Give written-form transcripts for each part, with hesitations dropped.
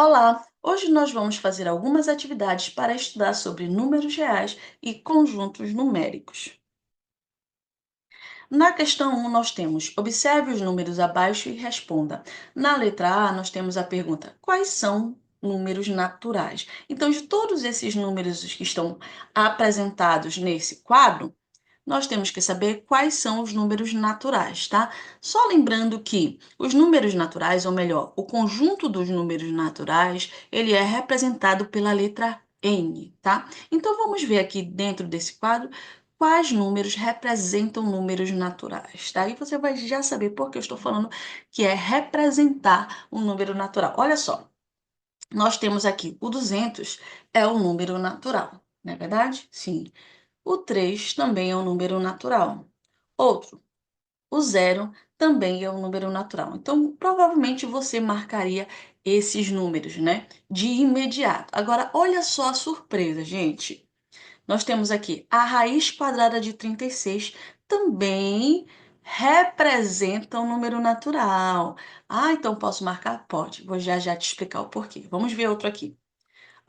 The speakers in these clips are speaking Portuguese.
Olá! Hoje nós vamos fazer algumas atividades para estudar sobre números reais e conjuntos numéricos. Na questão 1, nós temos: observe os números abaixo e responda. Na letra A, nós temos a pergunta: quais são números naturais? Então, de todos esses números que estão apresentados nesse quadro, nós temos que saber quais são os números naturais, tá? Só lembrando que os números naturais, ou melhor, o conjunto dos números naturais, ele é representado pela letra N, tá? Então vamos ver aqui dentro desse quadro quais números representam números naturais, tá? E você vai já saber por que eu estou falando que é representar um número natural. Olha só, nós temos aqui o 200 é um número natural, não é verdade? Sim. O 3 também é um número natural. Outro, o 0 também é um número natural. Então, provavelmente você marcaria esses números, né? De imediato. Agora, olha só a surpresa, gente. Nós temos aqui a raiz quadrada de 36 também representa um número natural. Ah, então posso marcar? Pode. Vou já te explicar o porquê. Vamos ver outro aqui.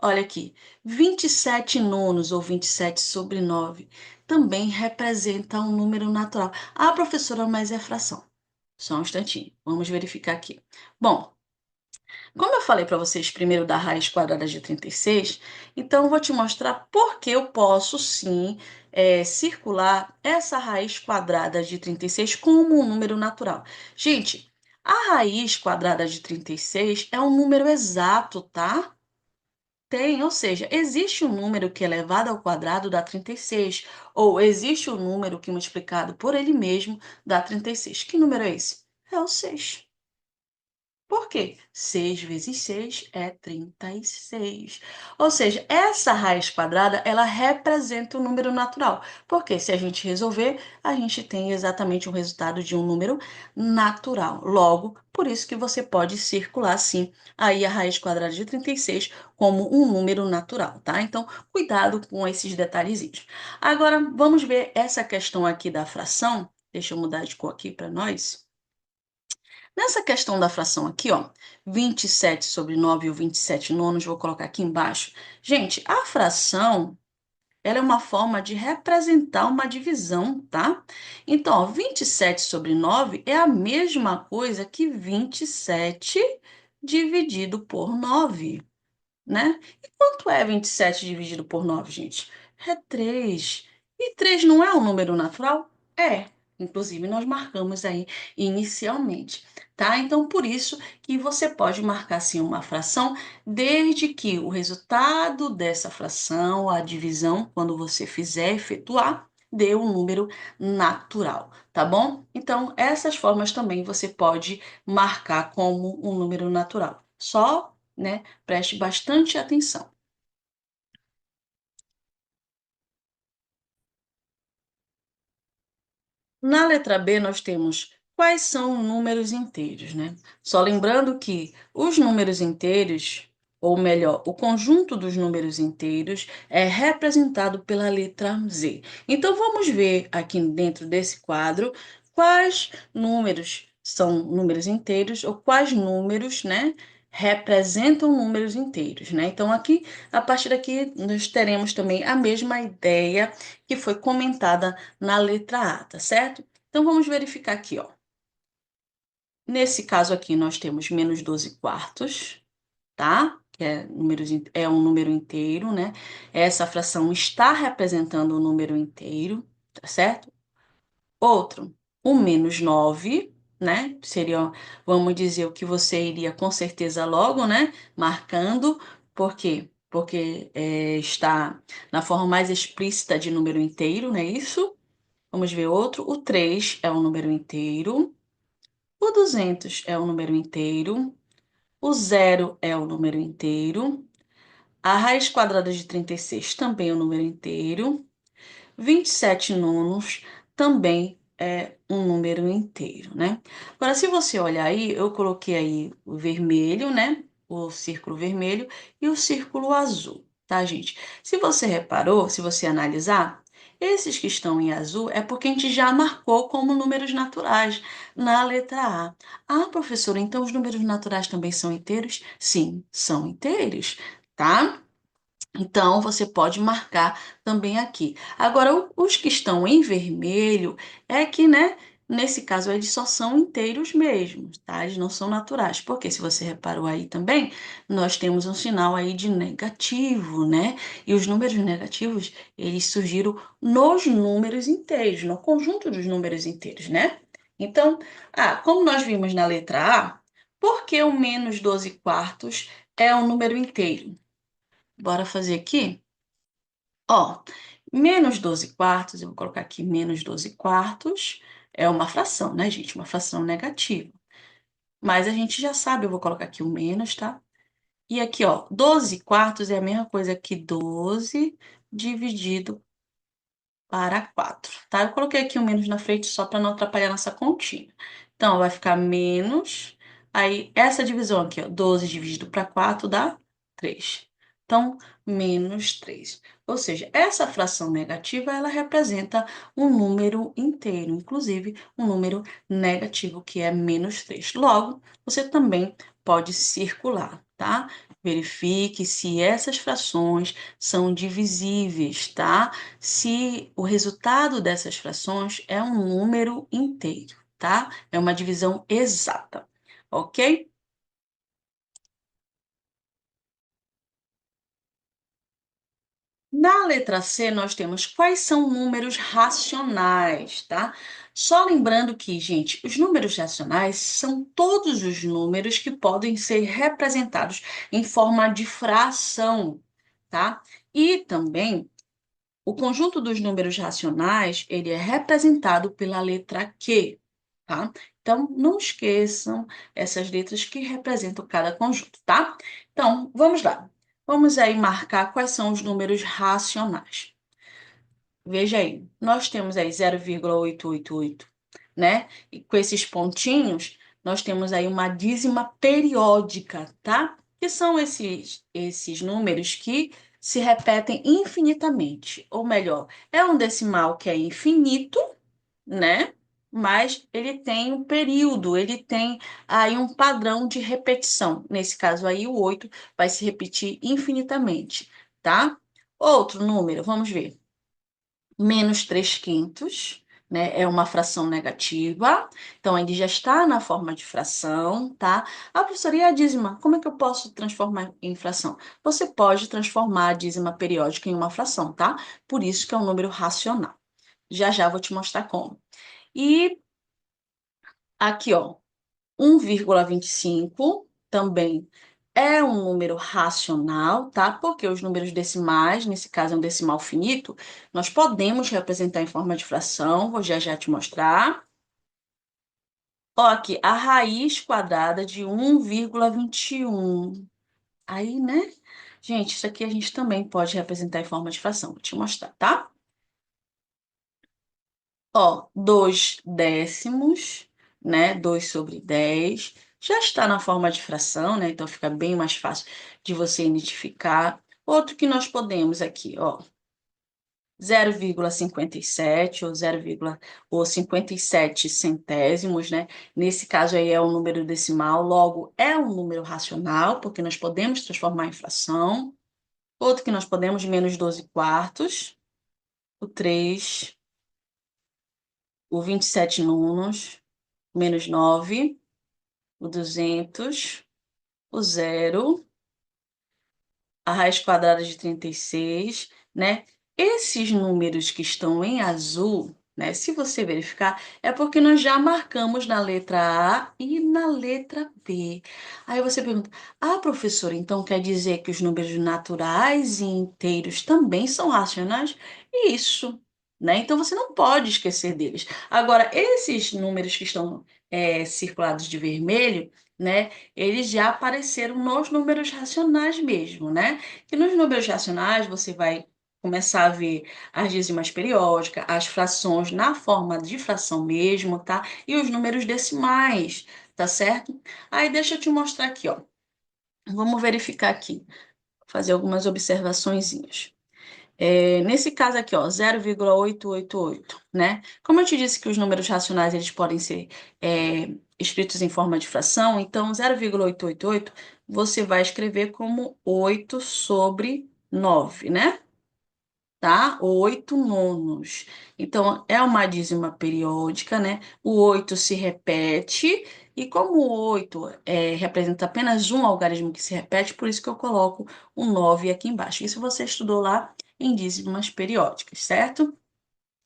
Olha aqui, 27 nonos ou 27 sobre 9 também representa um número natural. Ah, professora, mas é fração. Só um instantinho, vamos verificar aqui. Bom, como eu falei para vocês primeiro da raiz quadrada de 36, então eu vou te mostrar por que eu posso sim circular essa raiz quadrada de 36 como um número natural. Gente, a raiz quadrada de 36 é um número exato, tá? Tem, ou seja, existe um número que elevado ao quadrado dá 36, ou existe um número que multiplicado por ele mesmo dá 36. Que número é esse? É o 6. Por quê? 6 vezes 6 é 36. Ou seja, essa raiz quadrada, ela representa o número natural. Porque se a gente resolver, a gente tem exatamente o resultado de um número natural. Logo, por isso que você pode circular, sim, aí a raiz quadrada de 36 como um número natural, tá? Então, cuidado com esses detalhezinhos. Agora, vamos ver essa questão aqui da fração. Deixa eu mudar de cor aqui para nós. Nessa questão da fração aqui, ó, 27 sobre 9 ou 27 nonos, vou colocar aqui embaixo. Gente, a fração, ela é uma forma de representar uma divisão, tá? Então, ó, 27 sobre 9 é a mesma coisa que 27 dividido por 9, né? E quanto é 27 dividido por 9, gente? É 3. E 3 não é um número natural? É. Inclusive, nós marcamos aí inicialmente, tá? Então, por isso que você pode marcar, sim, uma fração, desde que o resultado dessa fração, a divisão, quando você fizer efetuar, dê um número natural, tá bom? Então, essas formas também você pode marcar como um número natural. Só, né, preste bastante atenção. Na letra B, nós temos quais são números inteiros, né? Só lembrando que os números inteiros, ou melhor, o conjunto dos números inteiros, é representado pela letra Z. Então, vamos ver aqui dentro desse quadro quais números são números inteiros, ou quais números, né, representam números inteiros, né? Então, aqui, a partir daqui, nós teremos também a mesma ideia que foi comentada na letra A, tá certo? Então, vamos verificar aqui, ó. Nesse caso aqui, nós temos menos 12 quartos, tá? Que é um número inteiro, né? Essa fração está representando um número inteiro, tá certo? Outro, o menos 9, né? Seria, vamos dizer, o que você iria com certeza logo, né? Marcando, por quê? Porque está na forma mais explícita de número inteiro, não é isso? Vamos ver outro. O 3 é um número inteiro. O 200 é um número inteiro. O 0 é um número inteiro. A raiz quadrada de 36 também é um número inteiro. 27 nonos também é um número inteiro, né? Agora, se você olhar aí, eu coloquei aí o vermelho, né? O círculo vermelho e o círculo azul, tá, gente? Se você reparou, se você analisar, Esses que estão em azul é porque a gente já marcou como números naturais na letra A. Ah, professora, então os números naturais também são inteiros? Sim, são inteiros, tá? Então, você pode marcar também aqui. Agora, os que estão em vermelho é que, né, nesse caso, eles só são inteiros mesmo, tá? Eles não são naturais. Porque, se você reparou aí também, nós temos um sinal aí de negativo, né? E os números negativos, eles surgiram nos números inteiros, no conjunto dos números inteiros, né? Então, como nós vimos na letra A, por que o menos 12 quartos é um número inteiro? Bora fazer aqui? Ó, menos 12 quartos, eu vou colocar aqui menos 12 quartos, é uma fração, né, gente? Uma fração negativa. Mas a gente já sabe, eu vou colocar aqui o menos, tá? E aqui, ó, 12 quartos é a mesma coisa que 12 dividido para 4, tá? Eu coloquei aqui o menos na frente só para não atrapalhar nossa continha. Então, vai ficar menos, aí essa divisão aqui, ó, 12 dividido para 4 dá 3. Então, menos 3. Ou seja, essa fração negativa, ela representa um número inteiro, inclusive um número negativo, que é menos 3. Logo, você também pode circular, tá? Verifique se essas frações são divisíveis, tá? Se o resultado dessas frações é um número inteiro, tá? É uma divisão exata, ok? Na letra C, nós temos quais são números racionais, tá? Só lembrando que, gente, os números racionais são todos os números que podem ser representados em forma de fração, tá? E também o conjunto dos números racionais, ele é representado pela letra Q, tá? Então, não esqueçam essas letras que representam cada conjunto, tá? Então, vamos lá. Vamos aí marcar quais são os números racionais. Veja aí, nós temos aí 0,888, né? E com esses pontinhos, nós temos aí uma dízima periódica, tá? Que são esses números que se repetem infinitamente. Ou melhor, é um decimal que é infinito, né? Mas ele tem um período, ele tem aí um padrão de repetição. Nesse caso aí, o 8 vai se repetir infinitamente, tá? Outro número, vamos ver menos 3 quintos, né? É uma fração negativa, então ele já está na forma de fração, tá? Ah, professora, e a dízima? Como é que eu posso transformar em fração? Você pode transformar a dízima periódica em uma fração, tá? Por isso que é um número racional. Já já vou te mostrar como. E aqui, ó, 1,25 também é um número racional, tá? Porque os números decimais, nesse caso é um decimal finito, nós podemos representar em forma de fração, vou já já te mostrar. Ó, aqui, a raiz quadrada de 1,21. Aí, né? Gente, isso aqui a gente também pode representar em forma de fração, vou te mostrar, tá? Ó, 2 décimos, né? 2/10. Já está na forma de fração, né? Então fica bem mais fácil de você identificar. Outro que nós podemos aqui, ó, 0,57 ou 57 centésimos, né? Nesse caso aí é um número decimal, logo é um número racional, porque nós podemos transformar em fração. Outro que nós podemos, menos 12 quartos, o 3, o 27 nonos, menos 9, o 200, o zero, a raiz quadrada de 36, né? Esses números que estão em azul, né? Se você verificar, é porque nós já marcamos na letra A e na letra B. Aí você pergunta: ah, professora, então quer dizer que os números naturais e inteiros também são racionais? Isso, né? Então você não pode esquecer deles. Agora, esses números que estão circulados de vermelho, né? Eles já apareceram nos números racionais mesmo, né? Que nos números racionais você vai começar a ver as dízimas periódicas, as frações na forma de fração mesmo, tá? E os números decimais, tá certo? Aí deixa eu te mostrar aqui, ó. Vamos verificar aqui, fazer algumas observaçõezinhas. Nesse caso aqui, ó, 0,888, né? Como eu te disse que os números racionais eles podem ser escritos em forma de fração, então 0,888 você vai escrever como 8 sobre 9, né? Tá? 8 nonos. Então, é uma dízima periódica, né? O 8 se repete, e como o 8 representa apenas um algarismo que se repete, por isso que eu coloco o 9 aqui embaixo. Isso você estudou lá em dízimas periódicas, certo?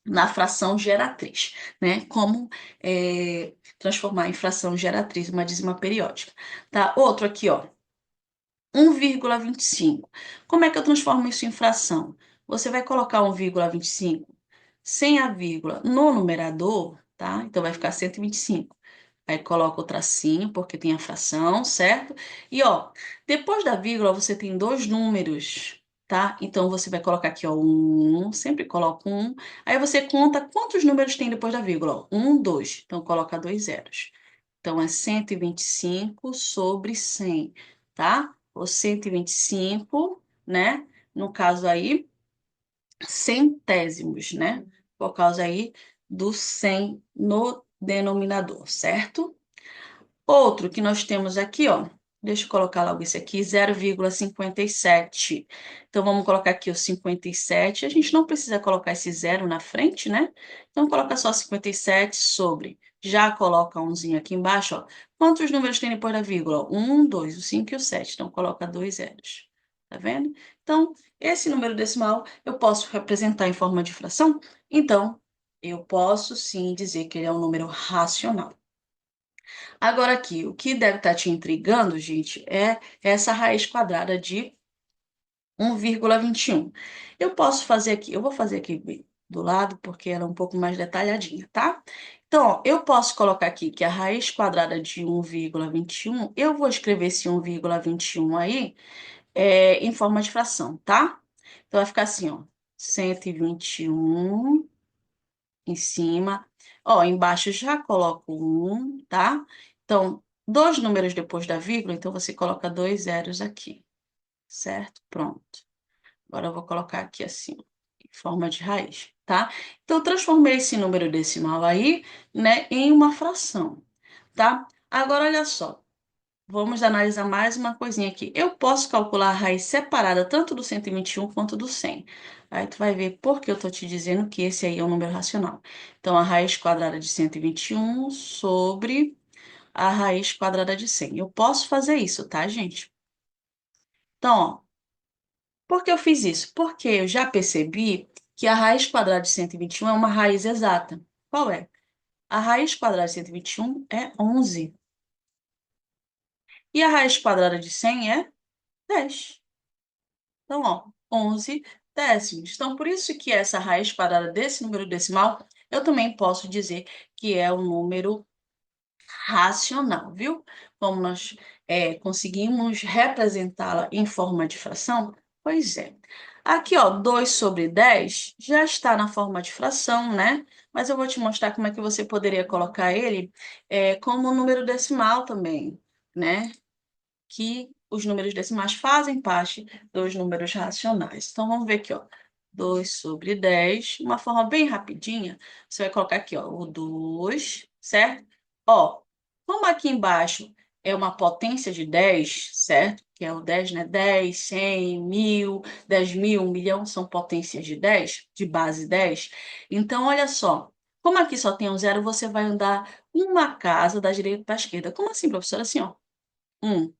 Na fração geratriz, né? Como transformar em fração geratriz uma dízima periódica, tá? Outro aqui, ó. 1,25. Como é que eu transformo isso em fração? Você vai colocar 1,25 sem a vírgula no numerador, tá? Então vai ficar 125. Aí coloca o tracinho, porque tem a fração, certo? E ó, depois da vírgula você tem dois números, tá? Então você vai colocar aqui, ó, sempre coloca um. Aí você conta quantos números tem depois da vírgula, ó. 1, 2. Então coloca dois zeros. Então é 125 sobre 100, tá? Ou 125, né? No caso aí, centésimos, né? Por causa aí do 100 no denominador, certo? Outro que nós temos aqui, ó. Deixa eu colocar logo esse aqui, 0,57. Então, vamos colocar aqui o 57. A gente não precisa colocar esse zero na frente, né? Então, coloca só 57 sobre. Já coloca umzinho aqui embaixo, ó. Quantos números tem depois da vírgula? 1, 2, o 5 e o 7. Então, coloca dois zeros. Tá vendo? Então, esse número decimal eu posso representar em forma de fração? Então, eu posso sim dizer que ele é um número racional. Agora aqui, o que deve estar te intrigando, gente, é essa raiz quadrada de 1,21. Eu posso fazer aqui, eu vou fazer aqui do lado, porque ela é um pouco mais detalhadinha, tá? Então, ó, eu posso colocar aqui que a raiz quadrada de 1,21, eu vou escrever esse 1,21 aí em forma de fração, tá? Então, vai ficar assim, ó, 121 em cima. Ó, embaixo já coloco um, tá? Então, dois números depois da vírgula, então você coloca dois zeros aqui, certo? Pronto. Agora eu vou colocar aqui assim, em forma de raiz, tá? Então, eu transformei esse número decimal aí, né, em uma fração, tá? Agora, olha só. Vamos analisar mais uma coisinha aqui. Eu posso calcular a raiz separada tanto do 121 quanto do 100. Aí tu vai ver por que eu tô te dizendo que esse aí é um número racional. Então, a raiz quadrada de 121 sobre a raiz quadrada de 100. Eu posso fazer isso, tá, gente? Então, ó, por que eu fiz isso? Porque eu já percebi que a raiz quadrada de 121 é uma raiz exata. Qual é? A raiz quadrada de 121 é 11. E a raiz quadrada de 100 é 10. Então, ó, 11 décimos. Então, por isso que essa raiz quadrada desse número decimal, eu também posso dizer que é um número racional, viu? Como nós conseguimos representá-la em forma de fração? Pois é. Aqui, ó, 2 sobre 10 já está na forma de fração, né? Mas eu vou te mostrar como é que você poderia colocar ele como um número decimal também, né? Que os números decimais fazem parte dos números racionais. Então, vamos ver aqui, ó. 2 sobre 10, uma forma bem rapidinha, você vai colocar aqui, ó, o 2, certo? Ó, como aqui embaixo é uma potência de 10, certo? Que é o 10, né? 10, 100, 1000, 10.000, 1 milhão, são potências de 10, de base 10. Então, olha só, como aqui só tem um zero, você vai andar uma casa da direita para a esquerda. Como assim, professora? Assim, ó. 1,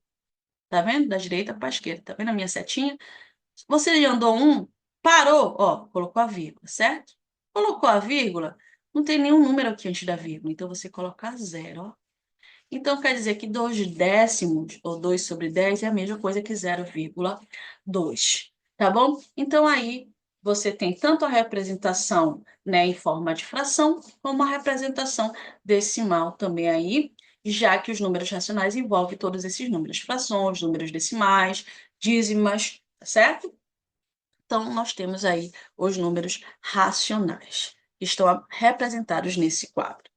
tá vendo? Da direita para a esquerda. Tá vendo a minha setinha? Você andou um, parou, ó, colocou a vírgula, certo? Colocou a vírgula, não tem nenhum número aqui antes da vírgula, então você coloca zero, ó. Então quer dizer que 2 décimos, ou 2 sobre 10, é a mesma coisa que 0,2, tá bom? Então aí você tem tanto a representação, né, em forma de fração, como a representação decimal também aí, já que os números racionais envolvem todos esses números, frações, números decimais, dízimas, tá certo? Então, nós temos aí os números racionais, que estão representados nesse quadro.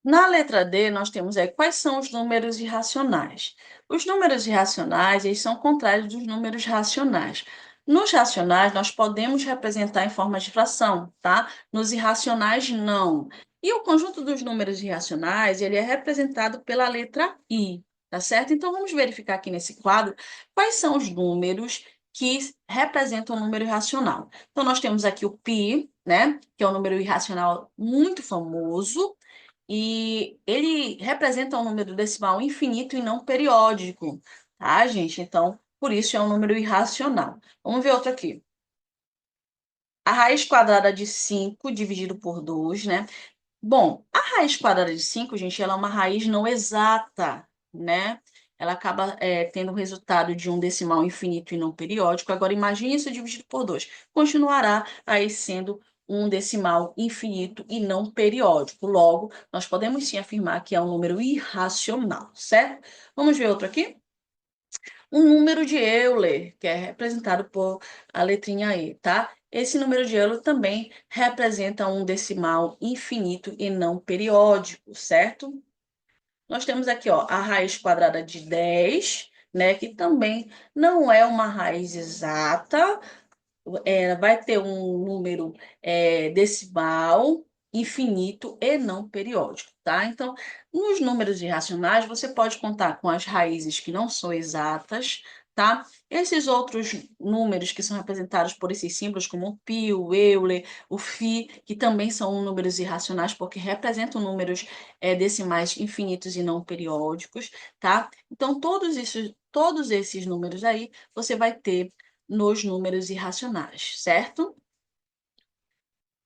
Na letra D, nós temos aí quais são os números irracionais. Os números irracionais, eles são contrários dos números racionais. Nos racionais, nós podemos representar em forma de fração, tá? Nos irracionais, não. E o conjunto dos números irracionais, ele é representado pela letra I, tá certo? Então, vamos verificar aqui nesse quadro quais são os números que representam o número irracional. Então, nós temos aqui o π, né? Que é um número irracional muito famoso. E ele representa um número decimal infinito e não periódico, tá, gente? Então, por isso é um número irracional. Vamos ver outro aqui. A raiz quadrada de 5 dividido por 2, né? Bom, a raiz quadrada de 5, gente, ela é uma raiz não exata, né? Ela acaba tendo o resultado de um decimal infinito e não periódico. Agora, imagine isso dividido por 2. Continuará aí sendo um decimal infinito e não periódico. Logo, nós podemos sim afirmar que é um número irracional, certo? Vamos ver outro aqui? Um número de Euler, que é representado por a letrinha E, tá? Esse número de Euler também representa um decimal infinito e não periódico, certo? Nós temos aqui, ó, a raiz quadrada de 10, né, que também não é uma raiz exata, vai ter um número decimal infinito e não periódico, tá? Então, nos números irracionais, você pode contar com as raízes que não são exatas, tá? Esses outros números que são representados por esses símbolos, como o π, o Euler, o φ, que também são números irracionais, porque representam números decimais infinitos e não periódicos, tá? Então, todos esses números aí, você vai ter nos números irracionais, certo?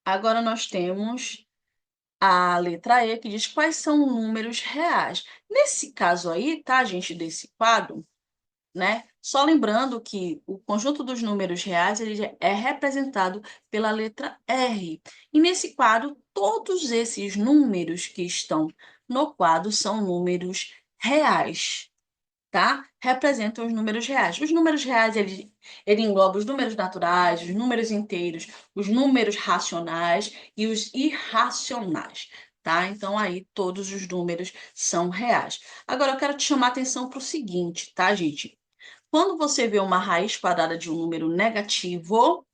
Agora nós temos a letra E, que diz quais são números reais. Nesse caso aí, tá, gente, desse quadro, né? Só lembrando que o conjunto dos números reais ele é representado pela letra R. E nesse quadro, todos esses números que estão no quadro são números reais, tá? Representam os números reais. Os números reais, ele engloba os números naturais, os números inteiros, os números racionais e os irracionais, tá? Então, aí, todos os números são reais. Agora, eu quero te chamar a atenção para o seguinte, tá, gente? Quando você vê uma raiz quadrada de um número negativo,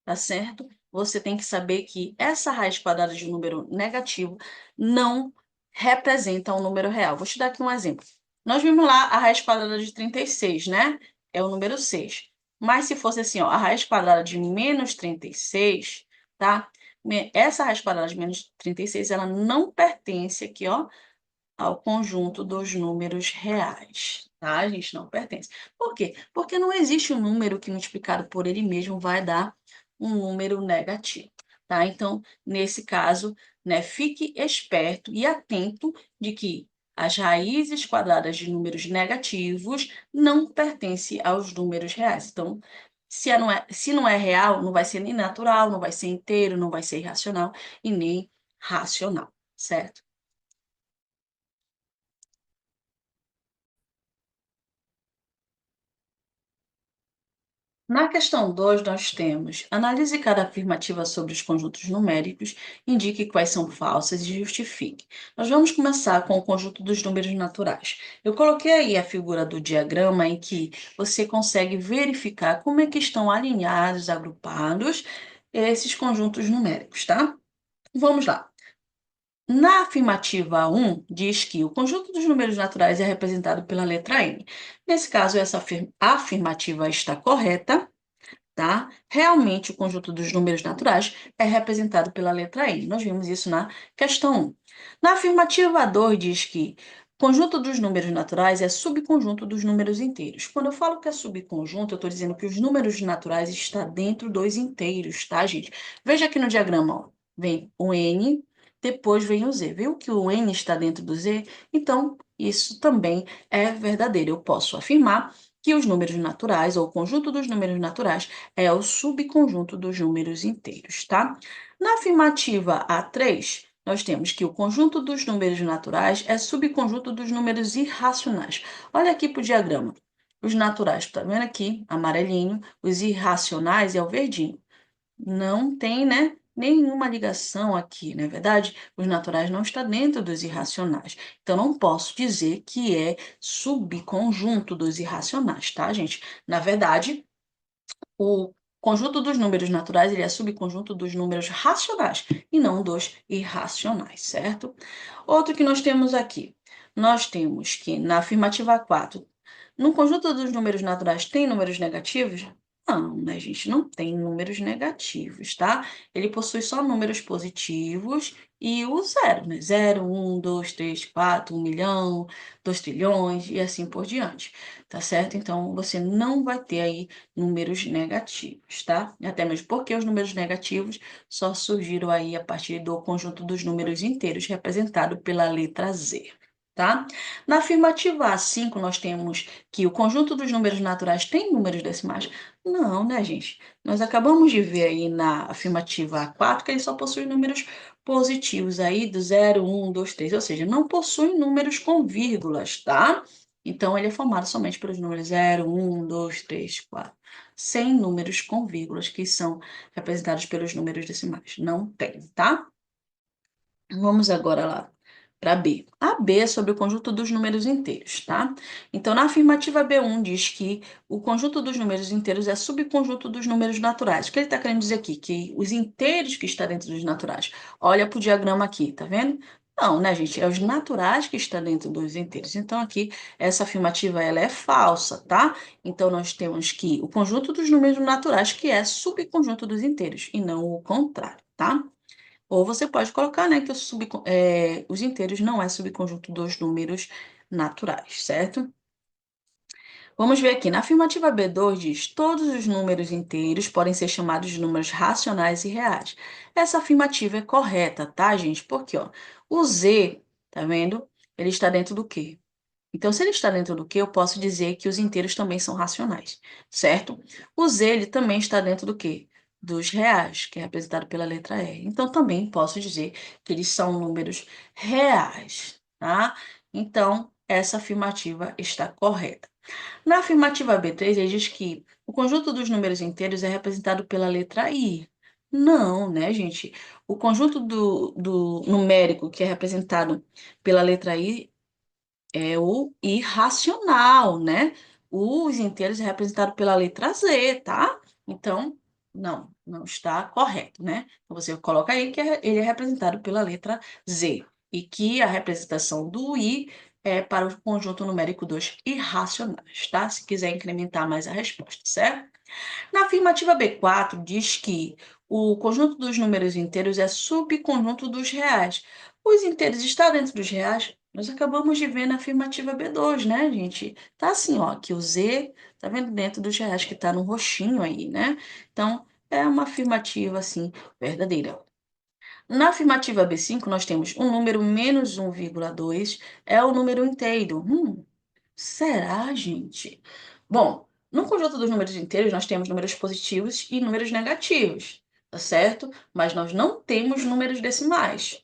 tá certo? Você tem que saber que essa raiz quadrada de um número negativo não representa um número real. Vou te dar aqui um exemplo. Nós vimos lá a raiz quadrada de 36, né? É o número 6. Mas se fosse assim, ó, a raiz quadrada de menos 36, tá? Essa raiz quadrada de menos 36, ela não pertence aqui, ó, ao conjunto dos números reais, tá? A gente não pertence. Por quê? Porque não existe um número que multiplicado por ele mesmo vai dar um número negativo, tá? Então, nesse caso, né, fique esperto e atento de que as raízes quadradas de números negativos não pertencem aos números reais. Então, se não é real, não vai ser nem natural, não vai ser inteiro, não vai ser irracional e nem racional, certo? Na questão 2, nós temos: analise cada afirmativa sobre os conjuntos numéricos, indique quais são falsas e justifique. Nós vamos começar com o conjunto dos números naturais. Eu coloquei aí a figura do diagrama em que você consegue verificar como é que estão alinhados, agrupados esses conjuntos numéricos, tá? Vamos lá. Na afirmativa 1, diz que o conjunto dos números naturais é representado pela letra N. Nesse caso, essa afirmativa está correta, tá? Realmente, o conjunto dos números naturais é representado pela letra N. Nós vimos isso na questão 1. Na afirmativa 2, diz que o conjunto dos números naturais é subconjunto dos números inteiros. Quando eu falo que é subconjunto, eu estou dizendo que os números naturais estão dentro dos inteiros, tá, gente? Veja aqui no diagrama, ó. Vem o N, depois vem o Z. Viu que o N está dentro do Z? Então, isso também é verdadeiro. Eu posso afirmar que os números naturais, ou o conjunto dos números naturais, é o subconjunto dos números inteiros, tá? Na afirmativa A3, nós temos que o conjunto dos números naturais é subconjunto dos números irracionais. Olha aqui para o diagrama. Os naturais, tá vendo aqui? Amarelinho. Os irracionais é o verdinho. Não tem, né? nenhuma ligação aqui, não é verdade? Os naturais não estão dentro dos irracionais. Então, não posso dizer que é subconjunto dos irracionais, tá, gente? Na verdade, o conjunto dos números naturais ele é subconjunto dos números racionais e não dos irracionais, certo? Outro que nós temos aqui. Nós temos que na afirmativa 4, no conjunto dos números naturais tem números negativos? Não, né, gente? Não tem números negativos, tá? Ele possui só números positivos e o zero, né? 0, 1, 2, 3, 4, 1 milhão, 2 trilhões e assim por diante, tá certo? Então, você não vai ter aí números negativos, tá? Até mesmo porque os números negativos só surgiram aí a partir do conjunto dos números inteiros, representado pela letra Z, tá? Na afirmativa A5, nós temos que o conjunto dos números naturais tem números decimais? Não, né, gente? Nós acabamos de ver aí na afirmativa A4 que ele só possui números positivos aí do 0, 1, 2, 3, ou seja, não possui números com vírgulas, tá? Então, ele é formado somente pelos números 0, 1, 2, 3, 4, sem números com vírgulas, que são representados pelos números decimais. Não tem, tá? Vamos agora lá para B. A B é sobre o conjunto dos números inteiros, tá? Então, na afirmativa B1 diz que o conjunto dos números inteiros é subconjunto dos números naturais. O que ele está querendo dizer aqui? Que os inteiros que estão dentro dos naturais. Olha para o diagrama aqui, tá vendo? Não, né, gente? É os naturais que estão dentro dos inteiros. Então, aqui, essa afirmativa, ela é falsa, tá? Então, nós temos que o conjunto dos números naturais, que é subconjunto dos inteiros, e não o contrário, tá? Ou você pode colocar, né, que os inteiros não é subconjunto dos números naturais, certo? Vamos ver aqui, na afirmativa B2 diz, todos os números inteiros podem ser chamados de números racionais e reais. Essa afirmativa é correta, tá, gente? Porque, ó, o Z, tá vendo? Ele está dentro do quê? Então, se ele está dentro do quê, eu posso dizer que os inteiros também são racionais, certo? O Z, ele também está dentro do quê? Dos reais, que é representado pela letra R. Então, também posso dizer que eles são números reais, tá? Então, essa afirmativa está correta. Na afirmativa B3, ele diz que o conjunto dos números inteiros é representado pela letra I. Não, né, gente? O conjunto do numérico que é representado pela letra I é o irracional, né? Os inteiros é representado pela letra Z, tá? Então, não está correto, né? Então, você coloca aí que ele é representado pela letra Z e que a representação do I é para o conjunto numérico dos irracionais, tá? Se quiser incrementar mais a resposta, certo? Na afirmativa B4, diz que o conjunto dos números inteiros é subconjunto dos reais. Os inteiros estão dentro dos reais? Nós acabamos de ver na afirmativa B2, né, gente? Tá assim, ó, que o Z tá vendo dentro dos reais, que tá no roxinho aí, né? Então, é uma afirmativa, assim, verdadeira. Na afirmativa B5, nós temos um número menos 1,2 é o número inteiro. Será, gente? Bom, no conjunto dos números inteiros, nós temos números positivos e números negativos, tá certo? Mas nós não temos números decimais.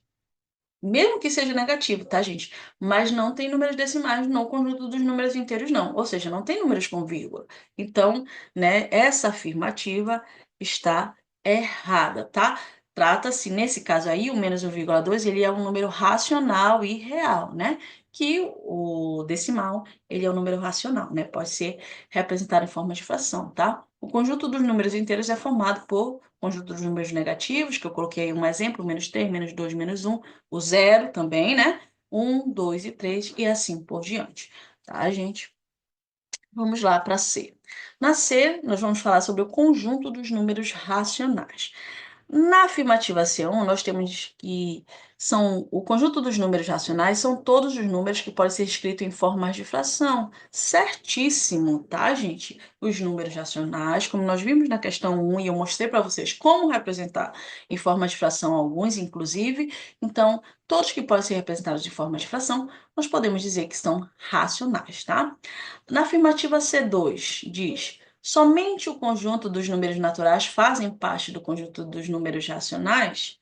Mesmo que seja negativo, tá, gente? Mas não tem números decimais no conjunto dos números inteiros, não. Ou seja, não tem números com vírgula. Então, né, essa afirmativa está errada, tá? Trata-se, nesse caso aí, o menos 1,2, ele é um número racional e real, né? Que o decimal, ele é um número racional, né? Pode ser representado em forma de fração, tá? O conjunto dos números inteiros é formado por conjunto dos números negativos, que eu coloquei um exemplo, menos 3, menos 2, menos 1, o zero também, né? 1, 2 e 3 e assim por diante, tá, gente? Vamos lá para C. Na C, nós vamos falar sobre o conjunto dos números racionais. Na afirmativa C1, nós temos que são o conjunto dos números racionais são todos os números que podem ser escritos em formas de fração. Certíssimo, tá, gente? Os números racionais, como nós vimos na questão 1, e eu mostrei para vocês como representar em forma de fração alguns, inclusive. Então, todos que podem ser representados de forma de fração, nós podemos dizer que são racionais, tá? Na afirmativa C2, diz. Somente o conjunto dos números naturais fazem parte do conjunto dos números racionais?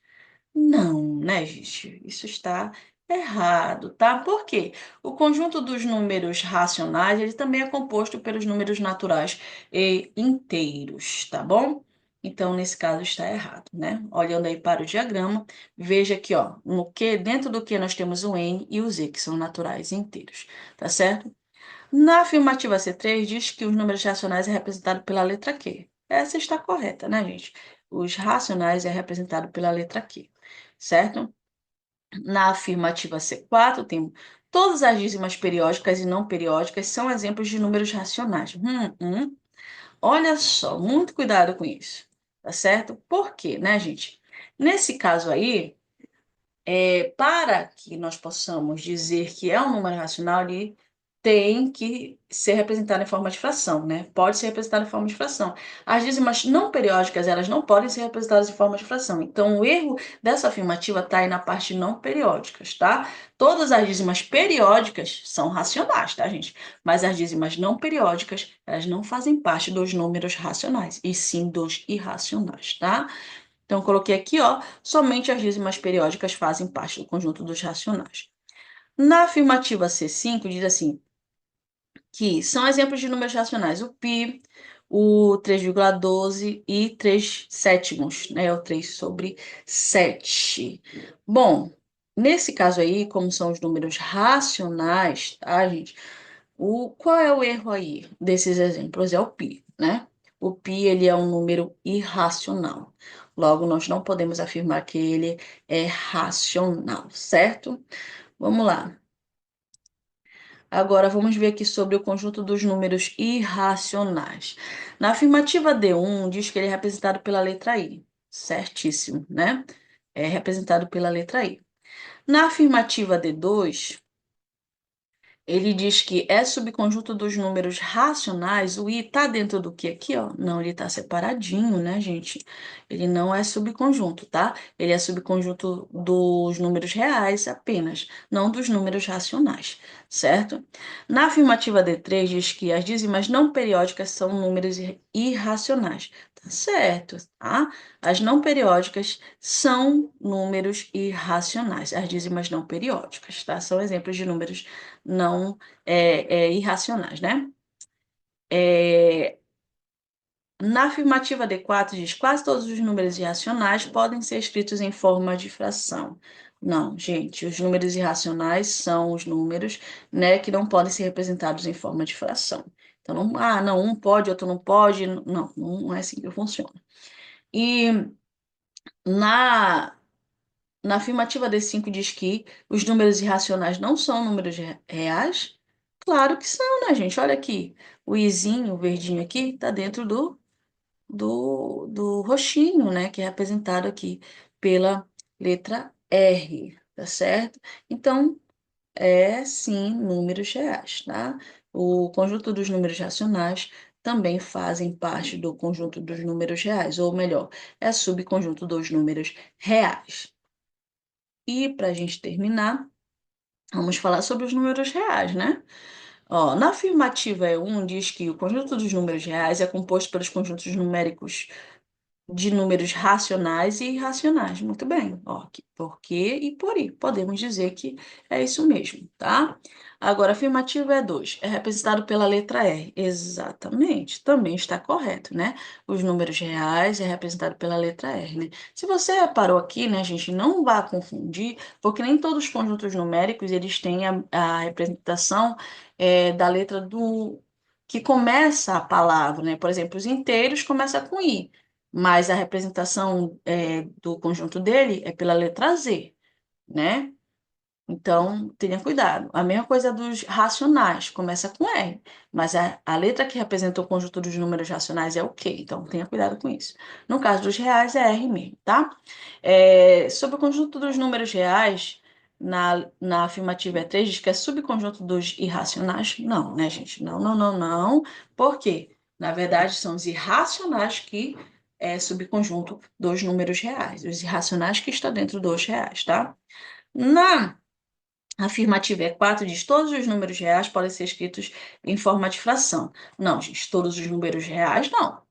Não, né, gente? Isso está errado, tá? Por quê? O conjunto dos números racionais, ele também é composto pelos números naturais e inteiros, tá bom? Então, nesse caso, está errado, né? Olhando aí para o diagrama, veja aqui, ó, no que, dentro do que nós temos o N e o Z, que são naturais e inteiros, tá certo? Na afirmativa C3, diz que os números racionais é representado pela letra Q. Essa está correta, né, gente? Os racionais é representado pela letra Q, certo? Na afirmativa C4, tem todas as dízimas periódicas e não periódicas são exemplos de números racionais. Olha só, muito cuidado com isso, tá certo? Por quê, né, gente? Nesse caso aí, para que nós possamos dizer que é um número racional, ele tem que ser representado em forma de fração, né? Pode ser representado em forma de fração. As dízimas não periódicas, elas não podem ser representadas em forma de fração. Então, o erro dessa afirmativa está aí na parte não periódicas, tá? Todas as dízimas periódicas são racionais, tá, gente? Mas as dízimas não periódicas, elas não fazem parte dos números racionais, e sim dos irracionais, tá? Então, coloquei aqui, ó, somente as dízimas periódicas fazem parte do conjunto dos racionais. Na afirmativa C5, diz assim, que são exemplos de números racionais o π, o 3,12 e 3 sétimos, né? O 3 sobre 7. Bom, nesse caso aí, como são os números racionais, tá, gente? Qual é o erro aí desses exemplos? É o π, né? O π, ele é um número irracional. Logo, nós não podemos afirmar que ele é racional, certo? Vamos lá. Agora, vamos ver aqui sobre o conjunto dos números irracionais. Na afirmativa D1, diz que ele é representado pela letra I. Certíssimo, né? É representado pela letra I. Na afirmativa D2, ele diz que é subconjunto dos números racionais. O i está dentro do que aqui, ó? Não, ele está separadinho, né, gente? Ele não é subconjunto, tá? Ele é subconjunto dos números reais apenas, não dos números racionais, certo? Na afirmativa D3 diz que as dízimas não periódicas são números irracionais. Tá certo, tá? As não periódicas são números irracionais. As dízimas não periódicas, tá? São exemplos de números não irracionais, né? Na afirmativa D4 diz quase todos os números irracionais podem ser escritos em forma de fração. Não, gente, os números irracionais são os números, né, que não podem ser representados em forma de fração. Então, não, um pode, outro não pode. Não, não é assim que funciona. E na Na afirmativa D5 diz que os números irracionais não são números reais? Claro que são, né, gente? Olha aqui, o izinho, o verdinho aqui, está dentro do roxinho, né, que é representado aqui pela letra R, tá certo? Então, é sim números reais, tá? O conjunto dos números racionais também fazem parte do conjunto dos números reais, ou melhor, é subconjunto dos números reais. E para a gente terminar, vamos falar sobre os números reais, né? Ó, na afirmativa E1 diz que o conjunto dos números reais é composto pelos conjuntos numéricos de números racionais e irracionais. Muito bem, ó, por quê e por i. Podemos dizer que é isso mesmo, tá? Agora, a afirmativa é 2, é representado pela letra R. Exatamente, também está correto, né? Os números reais é representado pela letra R, né? Se você reparou aqui, né, gente, não vá confundir, porque nem todos os conjuntos numéricos, eles têm a representação da letra do que começa a palavra, né? Por exemplo, os inteiros começam com i, mas a representação do conjunto dele é pela letra Z, né? Então, tenha cuidado. A mesma coisa dos racionais, começa com R, mas a letra que representa o conjunto dos números racionais é o Q, então tenha cuidado com isso. No caso dos reais, é R mesmo, tá? Sobre o conjunto dos números reais, na afirmativa E3, diz que é subconjunto dos irracionais. Não, né, gente? Não, não, não, não. Por quê? Na verdade, são os irracionais que é subconjunto dos números reais, os irracionais que estão dentro dos reais, tá? Na afirmativa E4 diz todos os números reais podem ser escritos em forma de fração. Não, gente, todos os números reais não,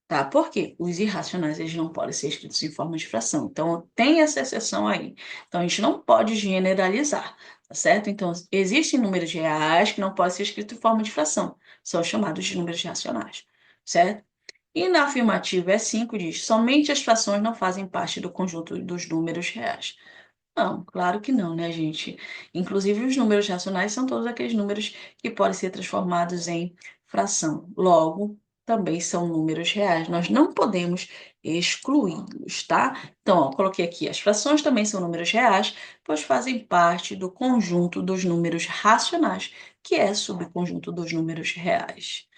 tá? Por quê? Os irracionais eles não podem ser escritos em forma de fração. Então, tem essa exceção aí. Então, a gente não pode generalizar, tá certo? Então, existem números reais que não podem ser escritos em forma de fração. São chamados de números racionais, certo? E na afirmativa E5 diz: somente as frações não fazem parte do conjunto dos números reais. Não, claro que não, né, gente? Inclusive, os números racionais são todos aqueles números que podem ser transformados em fração. Logo, também são números reais. Nós não podemos excluí-los, tá? Então, ó, coloquei aqui: as frações também são números reais, pois fazem parte do conjunto dos números racionais, que é subconjunto dos números reais.